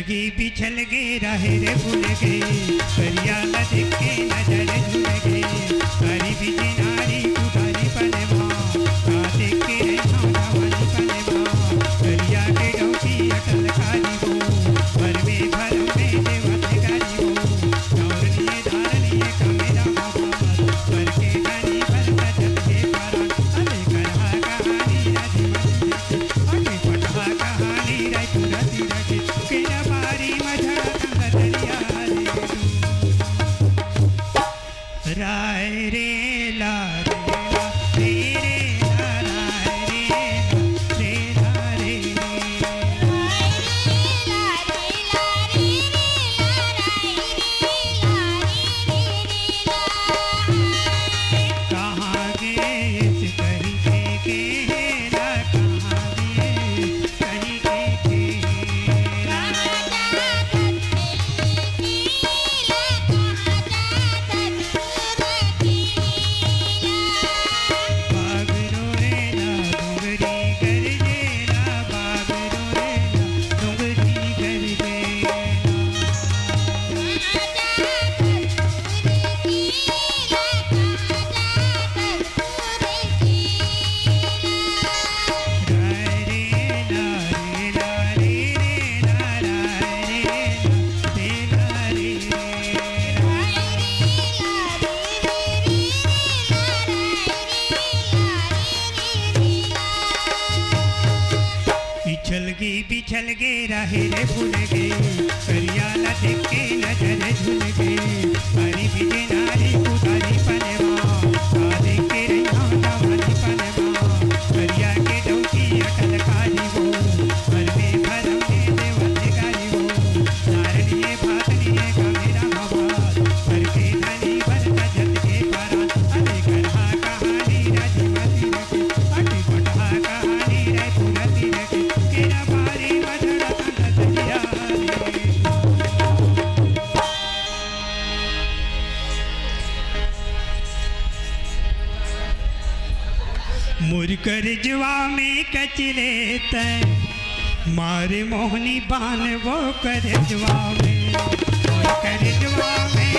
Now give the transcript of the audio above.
पिछलगी पिछल गे राहे रे भूल गे करिया लदिक के नजर झूल गे हरी बिजी नारी कुदारी पनवा काते के रहना जवानी पनवा करिया के डौकी अटल कारी हो भर में देवत गारी हो और लिए धार लिए कमेरा बाबा पर के गानी भर बचत के पारा अरे करहा कहानी राजी अरे पटहा कहानी राजी राजी राजी केना बारी मझा दरिया राय रे ला रे ला रे रे ला रे कहाँ गे कहीं के ला कहाँ गे कहीं के बागरो रे ला डोंगरी गरजेला बागरो रे ला डोंगरी गरजेला राय रे ला रे ला रे ला रे ला पिछल गे राहे रे भूल गे करिया लदिक के नजर झूल गे हरी बिजे नारी कुदारी पनवा काते के रहना जवानी पनवा करिया के डौकी अटल कारी हो भर में देवत गारी हो नार लिए भात लिए कमेरा बाबा भर के धनी भर बचत के पारा अरे करहा कहानी राजी मती रखे अरे पटहा कहानी रे पुरती रखे केना बारी मझड़ा दरिया मुर करजवा में कचले तय मारे मोहनी बान वो करजवा में मुर करजवा में